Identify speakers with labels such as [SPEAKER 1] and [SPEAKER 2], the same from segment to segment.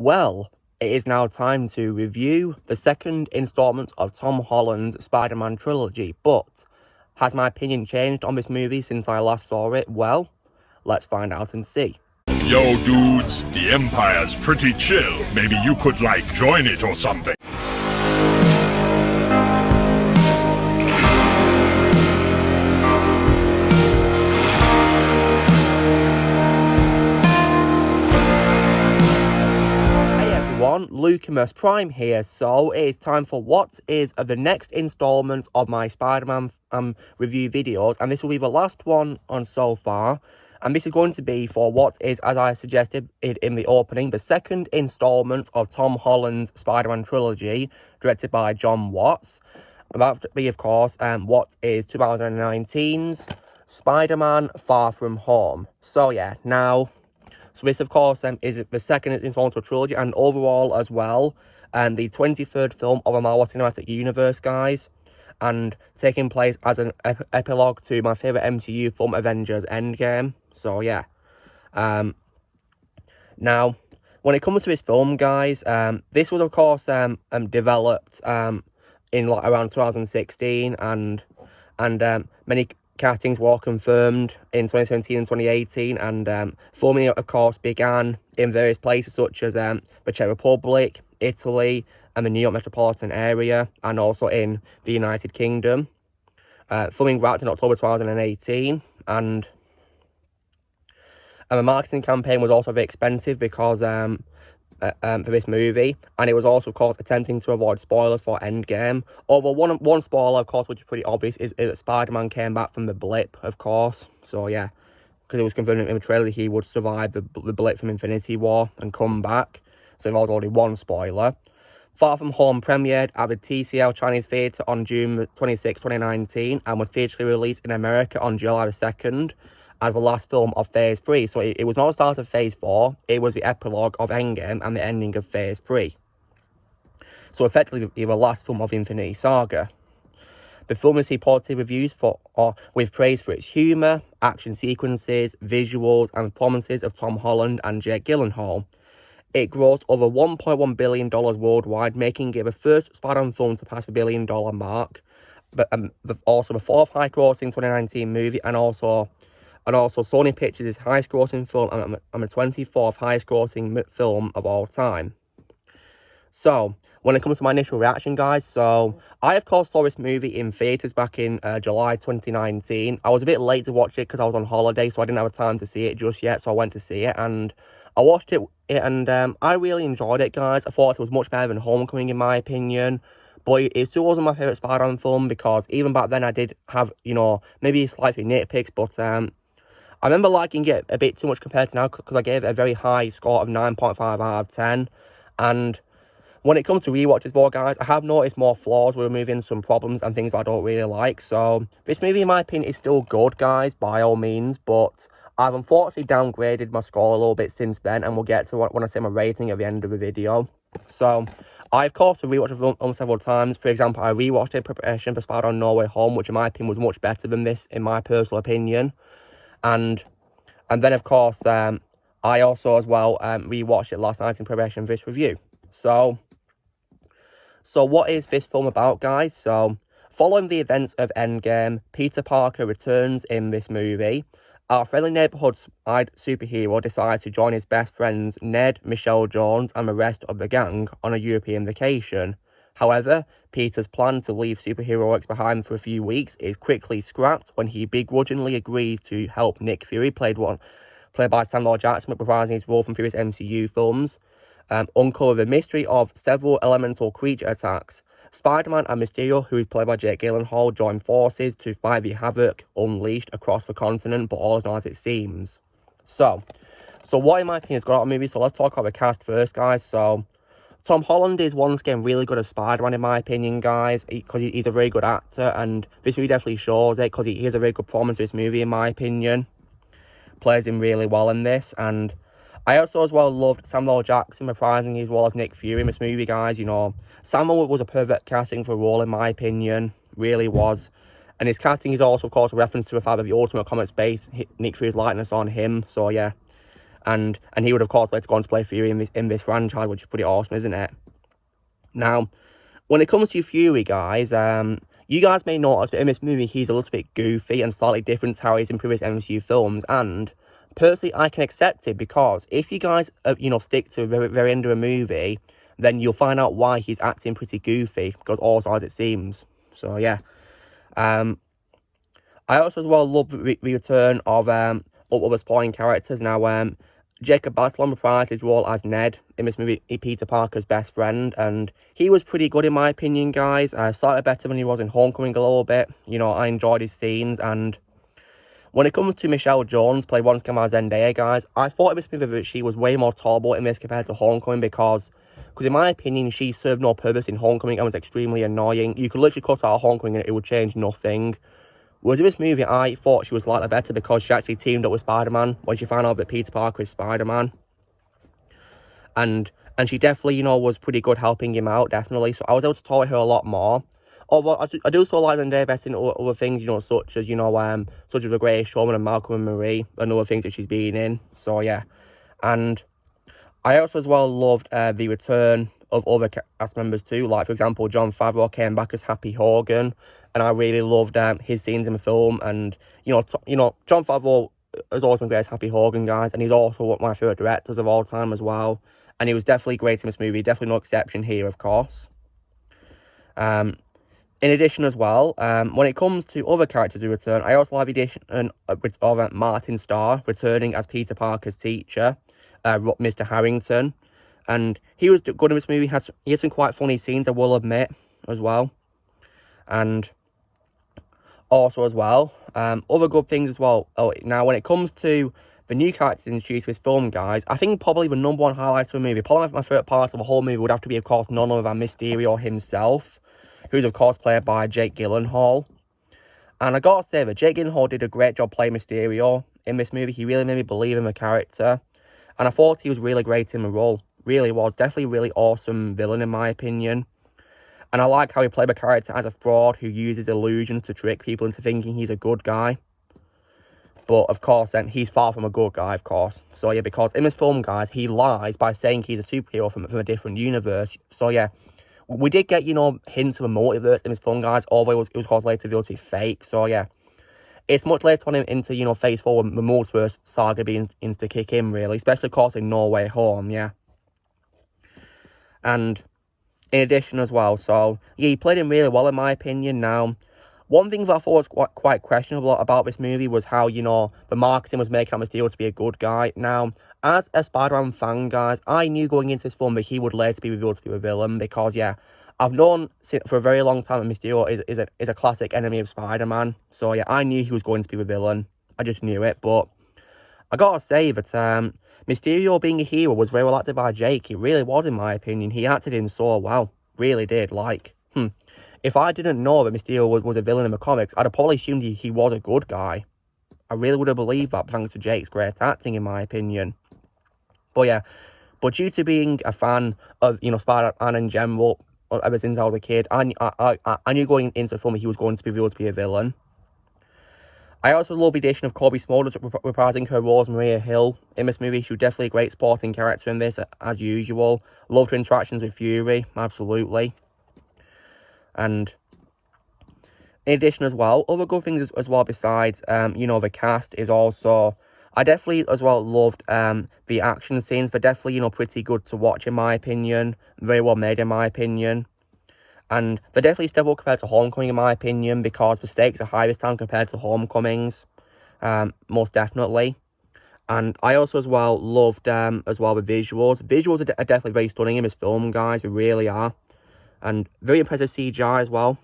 [SPEAKER 1] Well, it is now time to review the second installment of Tom Holland's Spider-Man trilogy, but has my opinion changed on this movie since I last saw it? Well, let's find out and see.
[SPEAKER 2] Yo, dudes, the Empire's pretty chill. Maybe you could, join it or something.
[SPEAKER 1] Lucimus Prime here, so it is time for what is the next installment of my Spider-Man review videos, and this will be the last one on so far, and this is going to be for what is, as I suggested in the opening, the second installment of Tom Holland's Spider-Man trilogy, directed by John Watts. That would be, of course, what is 2019's Spider-Man Far From Home. So yeah, now... So this, of course, is the second installment of the trilogy, and overall as well, the 23rd film of the Marvel Cinematic Universe, guys, and taking place as an epilogue to my favourite MCU film, Avengers Endgame. So, yeah. Now, when it comes to this film, guys, this was, of course, developed in around 2016, and many castings were confirmed in 2017 and 2018, and filming, of course, began in various places such as the Czech Republic, Italy, and the New York metropolitan area, and also in the United Kingdom. Filming wrapped in October 2018, and the marketing campaign was also very expensive because for this movie, and it was also, of course, attempting to avoid spoilers for Endgame. Although one spoiler, of course, which is pretty obvious, is that Spider-Man came back from the blip, of course. So yeah, because it was confirmed in the trailer that he would survive the blip from Infinity War and come back. So there was already one spoiler. Far From Home premiered at the TCL Chinese Theatre on June 26, 2019, and was theatrically released in America on July 2nd. As the last film of Phase 3. So it was not the start of Phase 4, it was the epilogue of Endgame and the ending of Phase 3. So effectively, the last film of the Infinity Saga. The film received positive reviews with praise for its humour, action sequences, visuals, and performances of Tom Holland and Jake Gyllenhaal. It grossed over $1.1 billion worldwide, making it the first Spider-Man film to pass the $1 billion mark, but also the fourth high-grossing 2019 movie, and also Sony Pictures' highest-grossing film and the 24th highest-grossing film of all time. So, when it comes to my initial reaction, guys, so I, of course, saw this movie in theatres back in July 2019. I was a bit late to watch it because I was on holiday, so I didn't have time to see it just yet, so I went to see it, and I watched it, and I really enjoyed it, guys. I thought it was much better than Homecoming, in my opinion. But it still wasn't my favourite Spider-Man film, because even back then I did have, maybe slightly nitpicks, but I remember liking it a bit too much compared to now, because I gave it a very high score of 9.5 out of 10. And when it comes to rewatches, though, guys, I have noticed more flaws. We're removing some problems and things that I don't really like. So this movie, in my opinion, is still good, guys, by all means. But I've unfortunately downgraded my score a little bit since then, and we'll get to when I say my rating at the end of the video. So I, of course, have rewatched the film several times. For example, I rewatched it in preparation for Spider-Man No Way Home, which in my opinion was much better than this, in my personal opinion. And then, of course, I also, as well, rewatched it last night in preparation for this review. So what is this film about, guys? So, following the events of Endgame, Peter Parker returns in this movie. Our friendly neighbourhood superhero decides to join his best friends Ned, Michelle Jones, and the rest of the gang on a European vacation. However, Peter's plan to leave superheroics behind for a few weeks is quickly scrapped when he begrudgingly agrees to help Nick Fury, played by Samuel Jackson, reprising his role from previous MCU films, uncover the mystery of several elemental creature attacks. Spider-Man and Mysterio, who is played by Jake Gyllenhaal, join forces to fight the havoc unleashed across the continent, but all is not as it seems. So what, in my opinion, has got out of the movie? So let's talk about the cast first, guys. So Tom Holland is once again really good as Spider-Man, in my opinion, guys, because he's a very good actor, and this movie definitely shows it, because he has a very good performance in this movie, in my opinion. Plays him really well in this, and I also, as well, loved Samuel Jackson reprising his role as Nick Fury in this movie, guys. Samuel was a perfect casting for a role, in my opinion, really was. And his casting is also, of course, a reference to the fact that the Ultimate Comics based Nick Fury's likeness on him, so yeah. and he would of course later go on to play Fury in this franchise, which is pretty awesome, isn't it? Now, when it comes to Fury, guys, you guys may notice that in this movie he's a little bit goofy and slightly different to how he's in previous MCU films, and personally I can accept it, because if you guys stick to the very, very end of a movie, then you'll find out why he's acting pretty goofy, because also as it seems. So yeah, I also as well love the return of other supporting characters. Now, Jacob Batalon reprised his role as Ned in this movie, Peter Parker's best friend, and he was pretty good in my opinion, guys. Slightly better than he was in Homecoming a little bit. I enjoyed his scenes. And when it comes to Michelle Jones, played once again by Zendaya, guys, I thought in this movie that she was way more tolerable in this compared to Homecoming, because in my opinion, she served no purpose in Homecoming and was extremely annoying. You could literally cut out Homecoming and it would change nothing. Whereas in this movie, I thought she was slightly better because she actually teamed up with Spider-Man when she found out that Peter Parker is Spider-Man. And she definitely, was pretty good helping him out, definitely. So I was able to tolerate her a lot more. Although I do still like Zendaya better in other things, such as, such as The Greatest Showman and Malcolm and Marie, and other things that she's been in. So yeah. And I also as well loved the return of other cast members too. Like, for example, Jon Favreau came back as Happy Hogan, and I really loved his scenes in the film. And Jon Favreau has always been great as Happy Hogan, guys, and he's also one of my favourite directors of all time as well. And he was definitely great in this movie. Definitely no exception here, of course. In addition as well, when it comes to other characters who return, I also like the addition of Martin Starr returning as Peter Parker's teacher, Mr. Harrington. And he was good in this movie. He had some quite funny scenes, I will admit, as well. And also as well, other good things as well. Now, when it comes to the new characters introduced to this film, guys, I think probably the number one highlight of the movie, probably my favourite part of the whole movie, would have to be, of course, none other than Mysterio himself, who's, of course, played by Jake Gyllenhaal. And I gotta say that Jake Gyllenhaal did a great job playing Mysterio in this movie. He really made me believe in the character. And I thought he was really great in the role. Really was. Definitely a really awesome villain, in my opinion. And I like how he played the character as a fraud who uses illusions to trick people into thinking he's a good guy. But, of course, then, he's far from a good guy, of course. So, yeah, because in this film, guys, he lies by saying he's a superhero from a different universe. So, yeah, we did get, hints of a multiverse in this film, guys, although it was of course, later revealed to be fake. So, yeah, it's much later on into, Phase 4 when the multiverse saga begins to kick in, really. Especially, of course, in No Way Home, yeah. And in addition as well, so, yeah, he played him really well, in my opinion. Now, one thing that I thought was quite questionable about this movie was how, the marketing was making Mysterio to be a good guy. Now, as a Spider-Man fan, guys, I knew going into this film that he would later be revealed to be a villain, because, yeah, I've known for a very long time that Mysterio is a classic enemy of Spider-Man. So, yeah, I knew he was going to be a villain. I just knew it, but I gotta say that Mysterio being a hero was very well acted by Jake. It really was, in my opinion. He acted him so well. Really did. Like, if I didn't know that Mysterio was a villain in the comics, I'd have probably assumed he was a good guy. I really would have believed that, thanks to Jake's great acting, in my opinion. But yeah, due to being a fan of, Spider-Man in general, ever since I was a kid, I knew going into the film he was going to be revealed to be a villain. I also love the addition of Kobe Smulders reprising her role as Maria Hill in this movie. She was definitely a great supporting character in this, as usual. Loved her interactions with Fury, absolutely. And in addition as well, other good things as well besides, the cast is also, I definitely as well loved the action scenes. They're definitely, pretty good to watch, in my opinion. Very well made, in my opinion. And they're definitely step up compared to Homecoming, in my opinion, because the stakes are high this time compared to Homecomings, most definitely. And I also as well loved as well the visuals. Visuals are definitely very stunning in this film, guys. They really are. And very impressive CGI as well,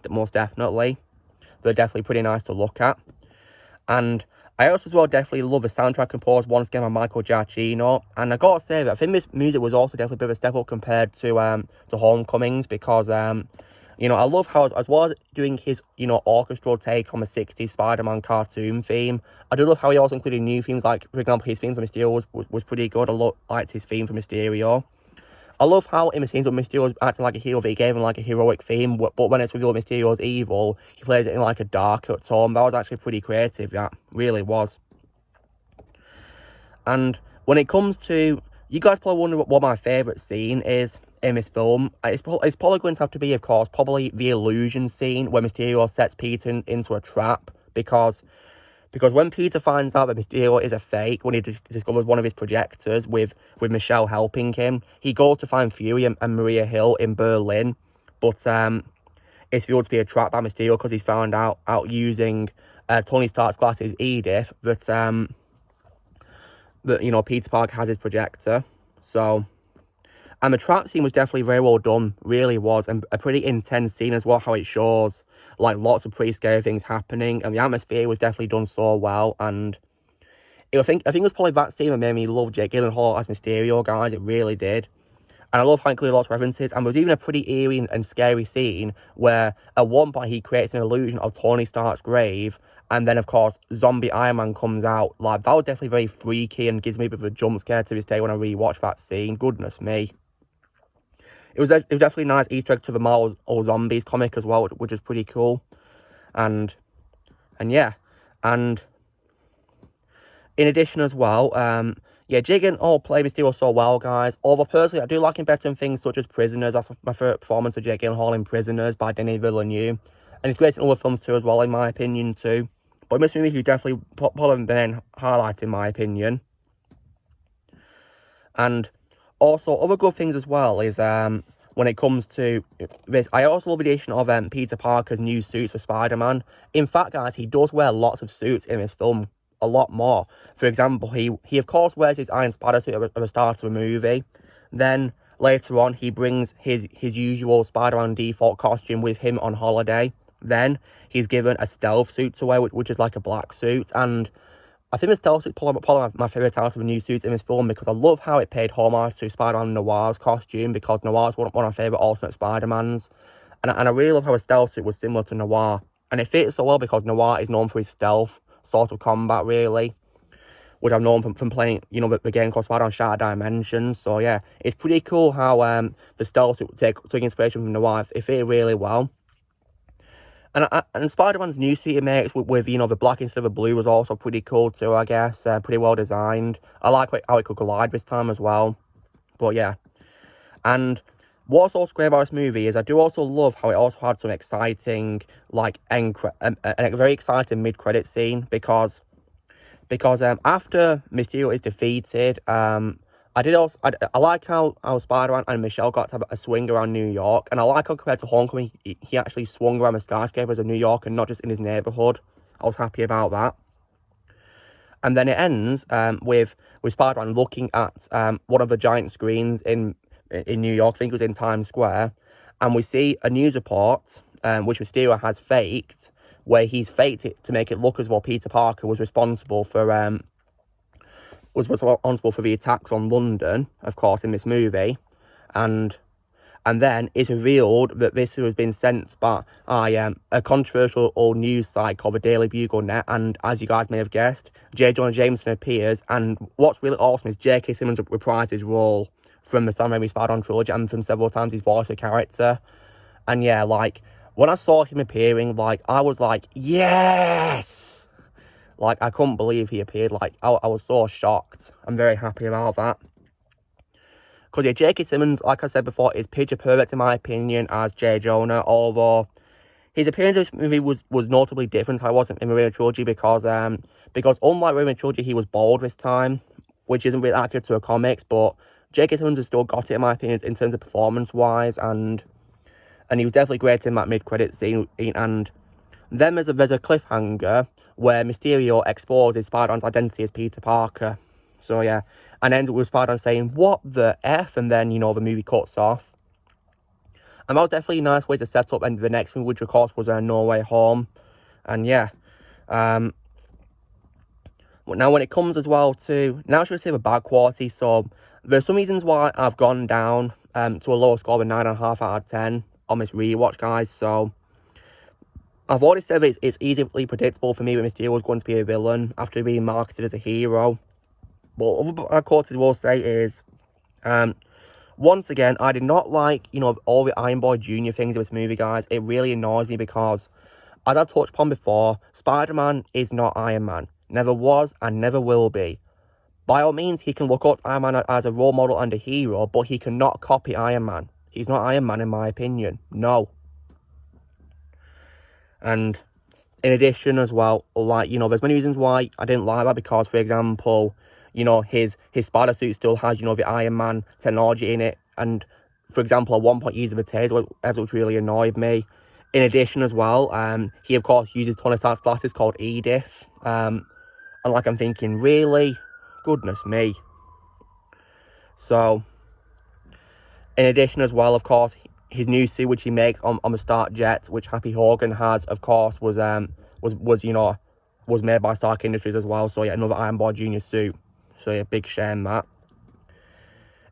[SPEAKER 1] most definitely. They're definitely pretty nice to look at. And I also as well definitely love the soundtrack composed once again by Michael Giacchino. And I gotta say that I think this music was also definitely a bit of a step up compared to Homecomings, because I love how, as well as doing his orchestral take on the 60s Spider-Man cartoon theme, I do love how he also included new themes, like for example his theme for Mysterio was pretty good. I liked his theme for Mysterio. I love how in the scenes when Mysterio was acting like a hero, that he gave him like a heroic theme, but when it's revealed Mysterio's evil, he plays it in like a darker tone. That was actually pretty creative, that really was. And when it comes to, you guys probably wonder what my favourite scene is in this film. It's probably going to have to be, of course, probably the illusion scene where Mysterio sets Peter into a trap, because when Peter finds out that Mysterio is a fake, when he discovers one of his projectors with Michelle helping him, he goes to find Fury and Maria Hill in Berlin, but it's revealed to be a trap by Mysterio because he's found out using Tony Stark's glasses, Edith, that you know, Peter Parker has his projector. So, and the trap scene was definitely very well done, really was, and a pretty intense scene as well, how it shows like lots of pretty scary things happening, and the atmosphere was definitely done so well. And I think it was probably that scene that made me love Jake Gyllenhaal as Mysterio, guys. It really did. And I love how it included lots of references, and there was even a pretty eerie and scary scene where at one point he creates an illusion of Tony Stark's grave, and then of course zombie Iron Man comes out. Like, that was definitely very freaky and gives me a bit of a jump scare to this day when I rewatch that scene. Goodness me. It was definitely a nice Easter egg to the Marvel Zombies comic as well, which is pretty cool. And yeah, and in addition as well, yeah, Jake Gyllenhaal played Mysterio so well, guys. Although personally, I do like him better in things such as Prisoners. That's my favourite performance of Jake Gyllenhaal in Prisoners by Denis Villeneuve. And he's great in other films too, as well, in my opinion too. But in this movie, he's definitely probably been highlighted, in my opinion. And also, other good things as well is when it comes to this, I also love the addition of Peter Parker's new suits for Spider-Man. In fact, guys, he does wear lots of suits in this film, a lot more. For example, he of course wears his Iron Spider suit at the start of the movie. Then later on, he brings his usual Spider-Man default costume with him on holiday. Then he's given a stealth suit to wear, which is like a black suit. And I think the stealth suit is probably my favourite out of the new suits in this film, because I love how it paid homage to Spider-Man Noir's costume, because Noir's one of my favourite alternate Spider-Mans. And I really love how a stealth suit was similar to Noir. And it fits so well because Noir is known for his stealth sort of combat, really, which I've known from playing, you know, the game called Spider-Man Shattered Dimensions. So yeah, it's pretty cool how the stealth suit took inspiration from Noir. It fit really well. And Spider-Man's new suit he makes with you know, the black instead of the blue was also pretty cool too, I guess. Pretty well designed. I like how it could collide this time as well. But yeah. And what's also great about this movie is I do also love how it also had some exciting, like, a very exciting mid-credit scene, because after Mysterio is defeated, I like how Spider-Man and Michelle got to have a swing around New York, and I like how compared to Homecoming, he actually swung around the skyscrapers of New York and not just in his neighborhood. I was happy about that. And then it ends with Spider-Man looking at one of the giant screens in New York. I think it was in Times Square, and we see a news report which Mysterio has faked, where he's faked it to make it look as though Peter Parker was responsible for the attacks on London, of course, in this movie. And then it's revealed that this has been sent by a controversial old news site called the Daily Bugle Net. And as you guys may have guessed, J. Jonah Jameson appears. And what's really awesome is J.K. Simmons reprised his role from the Sam Raimi Spider-Man trilogy, and from several times he's voiced a character. And yeah, like, when I saw him appearing, like, I was like, yes! Like, I couldn't believe he appeared. Like, I was so shocked. I'm very happy about that. Because, yeah, J.K. Simmons, like I said before, is picture perfect in my opinion as J. Jonah, although his appearance in this movie was notably different to how it was in the Raimi trilogy, because unlike Raimi trilogy, he was bald this time, which isn't really accurate to the comics, but J.K. Simmons has still got it, in my opinion, in terms of performance-wise, and he was definitely great in that mid-credit scene. And then there's a cliffhanger where Mysterio exposes Spider-Man's identity as Peter Parker. So yeah, and ends with Spider-Man saying, "What the F?" And then, you know, the movie cuts off. And that was definitely a nice way to set up the next movie, which of course was No Way Home. And yeah, now when it comes as well to, now should I say the bad quality, so there's some reasons why I've gone down to a lower score of 9.5 out of 10 on this rewatch, guys. So I've already said that it's easily predictable for me that Mysterio was going to be a villain after being marketed as a hero. But other bad qualities I will say is, once again, I did not like, you know, all the Iron Boy Jr. things in this movie, guys. It really annoys me because, as I touched upon before, Spider-Man is not Iron Man. Never was and never will be. by all means, he can look up to Iron Man as a role model and a hero, but he cannot copy Iron Man. He's not Iron Man, in my opinion. No. And in addition as well, like, you know, there's many reasons why I didn't like that, because, for example, you know, his spider suit still has, you know, the Iron Man technology in it, and, for example, at one point he uses the taser, which really annoyed me. In addition as well, he, of course, uses Tony Stark's glasses called Edith, and, like, I'm thinking, really? Goodness me. So, in addition as well, of course, his new suit, which he makes on the Stark jet, which Happy Hogan has, of course, was made by Stark Industries as well. So yeah, another Iron Boy Junior suit. So yeah, big shame that.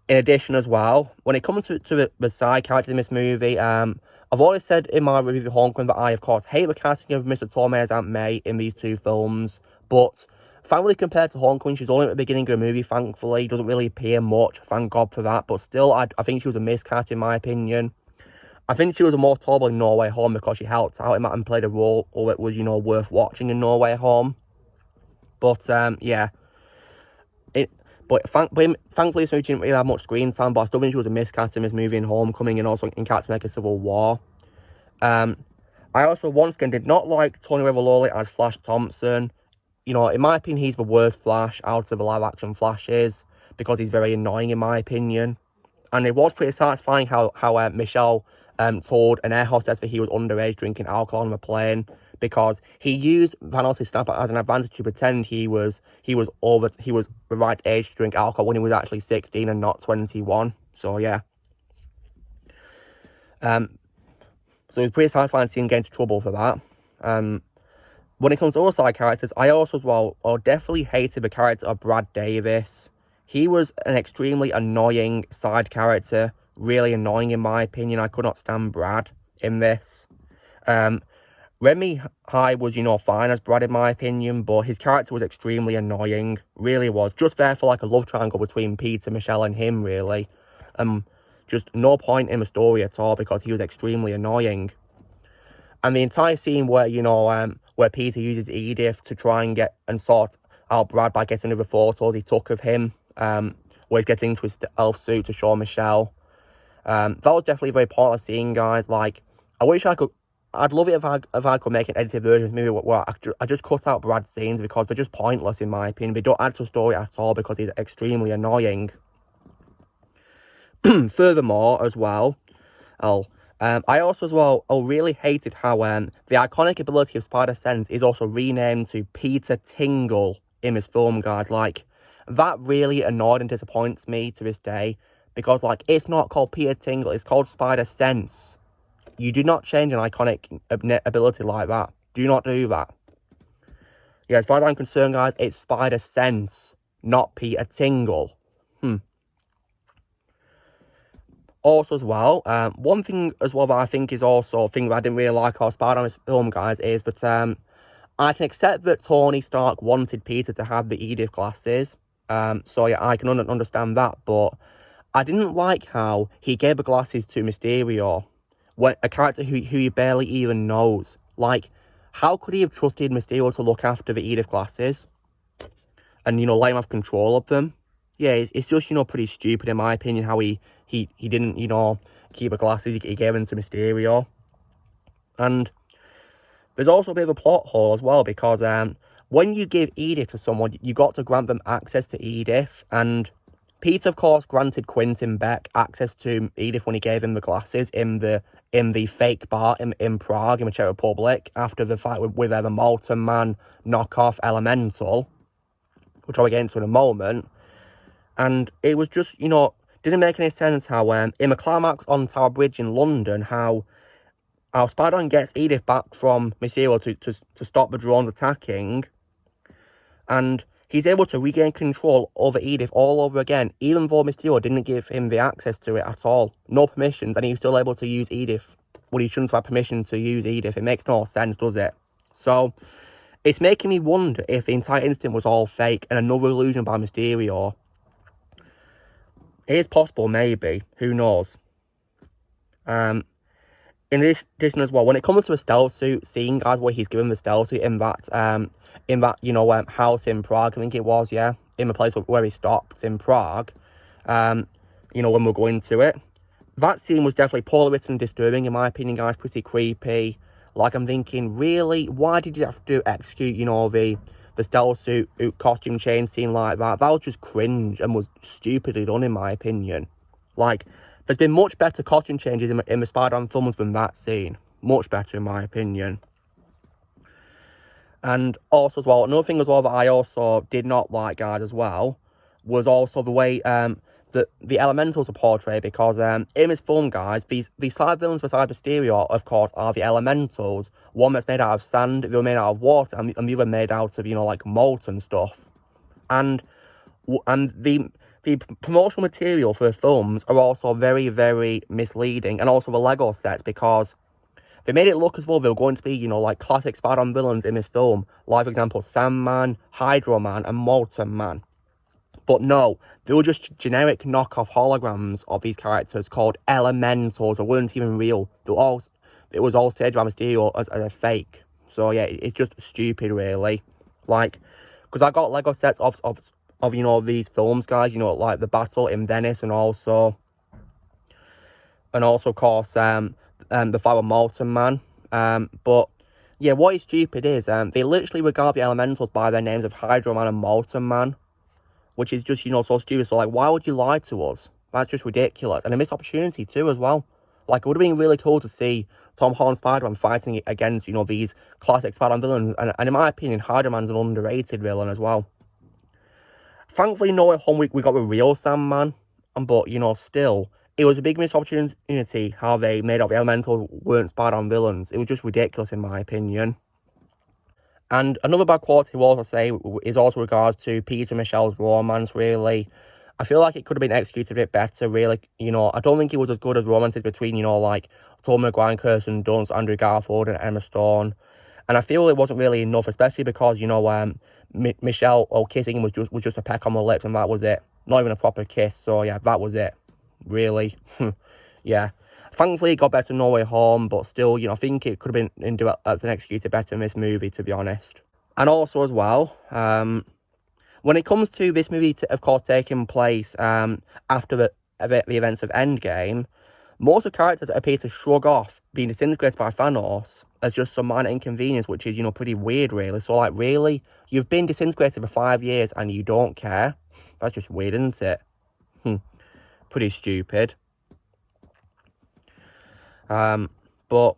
[SPEAKER 1] In addition as well, when it comes to the side characters in this movie, I've always said in my review of Homecoming that I, of course, hate the casting of Mr. Torme as Aunt May in these two films, but thankfully, compared to Homecoming, she's only at the beginning of the movie, thankfully. Doesn't really appear much, thank God for that. But still, I think she was a miscast, in my opinion. I think she was a more tolerable in No Way Home because she helped out in that and played a role that was, you know, worth watching in No Way Home. But, yeah. Thankfully, this movie didn't really have much screen time, but I still think she was a miscast in this movie in Homecoming and also in Captain America Civil War. I also, once again, did not like Tony Revolori as Flash Thompson. You know, in my opinion, he's the worst Flash out of the live-action Flashes because he's very annoying, in my opinion. And it was pretty satisfying how Michelle told an air hostess that he was underage drinking alcohol on the plane, because he used Thanos' snap as an advantage to pretend he was the right age to drink alcohol when he was actually 16 and not 21. So yeah. So it's pretty satisfying seeing him get into trouble for that. When it comes to other side characters, I also as well definitely hated the character of Brad Davis. He was an extremely annoying side character, really annoying in my opinion. I could not stand Brad in this. Remy High was, you know, fine as Brad in my opinion, but his character was extremely annoying, really was. Just there for like a love triangle between Peter, Michelle and him, really. Just no point in the story at all because he was extremely annoying. And the entire scene where, you know, where Peter uses Edith to try and get and sort out Brad by getting the photos he took of him, where he's getting into his elf suit to show Michelle. That was definitely a very pointless scene, guys. Like, I'd love it if I could make an edited version of the movie where I just cut out Brad's scenes because they're just pointless in my opinion. They don't add to the story at all because he's extremely annoying. Furthermore, as well, I also as well really hated how the iconic ability of Spider Sense is also renamed to Peter Tingle in this film, guys. Like, that really annoyed and disappoints me to this day because, like, it's not called Peter Tingle, it's called Spider Sense. You do not change an iconic ability like that. Do not do that. Yeah, as far as I'm concerned, guys, it's Spider Sense, not Peter Tingle. Also as well, one thing as well that I think is also a thing that I didn't really like about Spider-Man's film, guys, is that I can accept that Tony Stark wanted Peter to have the Edith glasses. So yeah, I can understand that, but I didn't like how he gave the glasses to Mysterio, when a character who he barely even knows. Like, how could he have trusted Mysterio to look after the Edith glasses and, you know, let him have control of them? Yeah, it's just, you know, pretty stupid in my opinion how he didn't, you know, keep the glasses, he gave them to Mysterio. And there's also a bit of a plot hole as well, because when you give Edith to someone, you got to grant them access to Edith, and Peter, of course, granted Quentin Beck access to Edith when he gave him the glasses in the fake bar in Prague, in the Czech Republic, after the fight with the Molten Man knockoff Elemental, which I'll get into in a moment. And it was just, you know, didn't make any sense how, in the climax on Tower Bridge in London, how Spider-Man gets Edith back from Mysterio to stop the drones attacking, and he's able to regain control over Edith all over again, even though Mysterio didn't give him the access to it at all. No permissions, and he's still able to use Edith when he shouldn't have had permission to use Edith. It makes no sense, does it? So, it's making me wonder if the entire incident was all fake and another illusion by Mysterio. It is possible, maybe. Who knows? In addition as well, when it comes to a stealth suit scene, guys, where he's given the stealth suit in that you know, house in Prague, I think it was, yeah. in the place where he stopped in Prague, you know, when we're going to it. That scene was definitely poorly written and disturbing, in my opinion, guys. Pretty creepy. Like, I'm thinking, really, why did you have to execute, you know, the stealth suit costume change scene like that? That was just cringe and was stupidly done, in my opinion. Like, there's been much better costume changes in the Spider-Man films than that scene. Much better, in my opinion. And also, as well, another thing as well that I also did not like, guys, as well, was also the way the elementals are portrayed, because in this film, guys, these side villains beside Mysterio, of course, are the elementals. One that's made out of sand, the other made out of water, and the other made out of, you know, like molten stuff. And the promotional material for the films are also very, very misleading, and also the Lego sets, because they made it look as though they were going to be, you know, like classic Spider-Man villains in this film, like, for example, Sandman, Hydro Man, and Molten Man. But no, they were just generic knockoff holograms of these characters called Elementals. They weren't even real. It was all staged by Mysterio as a fake. So yeah, it's just stupid, really. Like, because I got Lego sets of you know, these films, guys. You know, like the battle in Venice, and also, of course, the fight with Molten Man. But yeah, what is stupid is they literally regard the elementals by their names of Hydro Man and Molten Man, which is just, you know, so stupid. So, like, why would you lie to us? That's just ridiculous. And a missed opportunity too, as well. Like, it would have been really cool to see Tom Holland Spider-Man fighting against, you know, these classic Spider-Man villains. And in my opinion, Hydro Man's an underrated villain as well. Thankfully, No Way Home, we got the real Sandman. But, you know, still, it was a big missed opportunity how they made out the elementals weren't Spider-Man villains. It was just ridiculous, in my opinion. And another bad quality we'll also say is also regards to Peter and Michelle's romance, really. I feel like it could have been executed a bit better, really. You know, I don't think it was as good as romances between, you know, like Tobey Maguire, Kirsten Dunst, Andrew Garfield, and Emma Stone. And I feel it wasn't really enough, especially because, you know, Michelle, kissing him was just a peck on the lips, and that was it. Not even a proper kiss. So yeah, that was it. Really. Yeah. Thankfully, it got better No Way Home, but still, you know, I think it could have been executed better in this movie, to be honest. And also, as well, when it comes to this movie, of course, taking place after the events of Endgame, most of the characters appear to shrug off being disintegrated by Thanos as just some minor inconvenience, which is, you know, pretty weird, really. So, like, really? You've been disintegrated for 5 years and you don't care? That's just weird, isn't it? Pretty stupid. But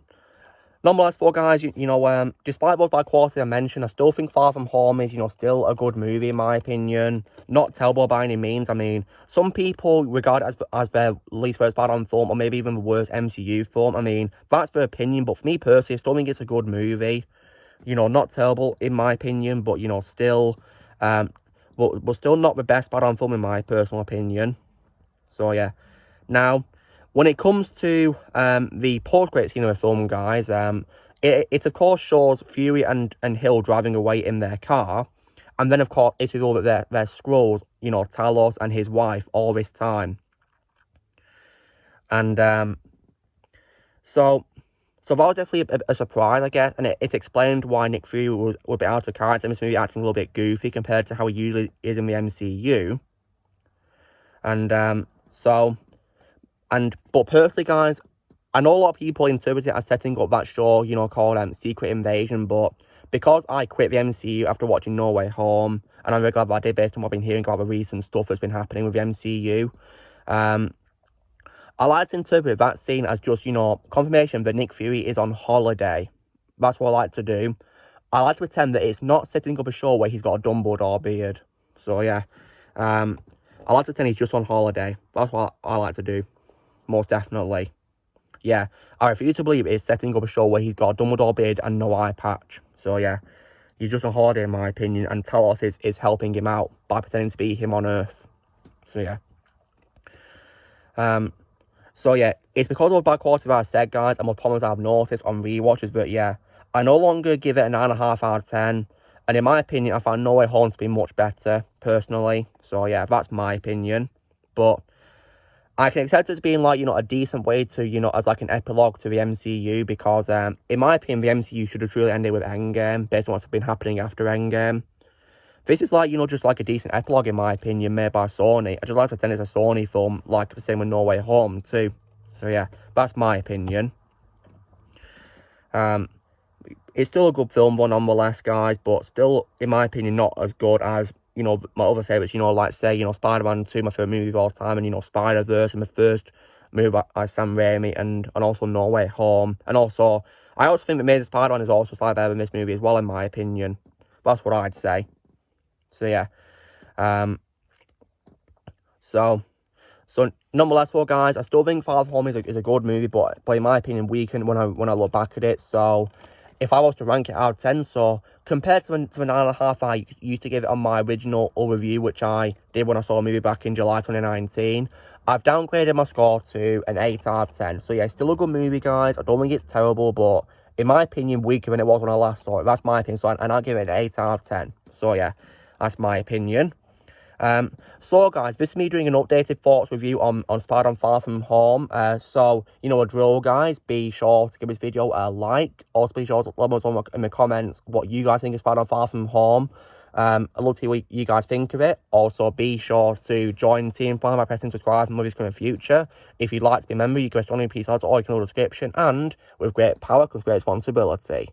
[SPEAKER 1] nonetheless, for guys, you know, despite those bad qualities I mentioned, I still think Far From Home is, you know, still a good movie, in my opinion. Not terrible by any means. I mean, some people regard it as their least favorite Spider-Man film, or maybe even the worst MCU film. I mean, that's their opinion, but for me personally, I still think it's a good movie. You know, not terrible in my opinion, but, you know, still, but still not the best Spider-Man film in my personal opinion. So yeah. Now, when it comes to the post-credit scene of the film, guys, it of course shows Fury and Hill driving away in their car, and then of course it's revealed that they're Skrulls, you know, Talos and his wife, all this time. And so that was definitely a surprise, I guess, and it's explained why Nick Fury would be out of character in this movie, acting a little bit goofy compared to how he usually is in the MCU. And but personally, guys, I know a lot of people interpret it as setting up that show, you know, called Secret Invasion, but because I quit the MCU after watching No Way Home, and I'm very glad that I did based on what I've been hearing about the recent stuff that's been happening with the MCU, I like to interpret that scene as just, you know, confirmation that Nick Fury is on holiday. That's what I like to do. I like to pretend that it's not setting up a show where he's got a Dumbledore beard. So yeah, I like to pretend he's just on holiday. That's what I like to do. Most definitely. Yeah, I refuse to believe it's setting up a show where he's got a Dumbledore beard and no eye patch. So yeah, he's just on holiday, in my opinion, and Talos is helping him out by pretending to be him on Earth. So yeah. So yeah, it's because of the bad quality that I said, guys, and more problems I've noticed on rewatches, but yeah, I no longer give it a 9.5 out of 10, and in my opinion, I found No Way Home to be much better, personally. So yeah, that's my opinion, but I can accept it as being, like, you know, a decent way to, you know, as like an epilogue to the MCU, because in my opinion, the MCU should have truly ended with Endgame, based on what's been happening after Endgame. This is like, you know, just like a decent epilogue in my opinion, made by Sony. I just like to pretend it's a Sony film, like the same with No Way Home too. So yeah, that's my opinion. It's still a good film, but nonetheless, guys, but still, in my opinion, not as good as, you know, my other favourites, you know, like, say, you know, Spider-Man 2, my favourite movie of all time, and, you know, Spider-Verse, and the first movie by Sam Raimi, and also No Way Home, and also, I also think The Amazing Spider-Man is also slightly better than this movie as well, in my opinion. That's what I'd say. So, yeah. So nonetheless, though, guys, I still think Far From Home is a good movie, but in my opinion, weakened when I look back at it. So if I was to rank it out of 10, so compared to the 9.5 I used to give it on my original review, which I did when I saw a movie back in July 2019, I've downgraded my score to an 8 out of 10. So yeah, still a good movie, guys. I don't think it's terrible, but in my opinion, weaker than it was when I last saw it. That's my opinion. So and I'll give it an 8 out of 10. So yeah, that's my opinion. So guys, this is me doing an updated thoughts review on Spider-Man Far From Home. So, you know, a drill, guys, be sure to give this video a like. Also, be sure to let us know in the comments what you guys think of Spider-Man Far From Home. I'd love to hear what you guys think of it. Also, be sure to join Team Fan by pressing subscribe and movies coming in the future. If you'd like to be a member, you can press on your piece or you can order a description. And with great power comes great responsibility.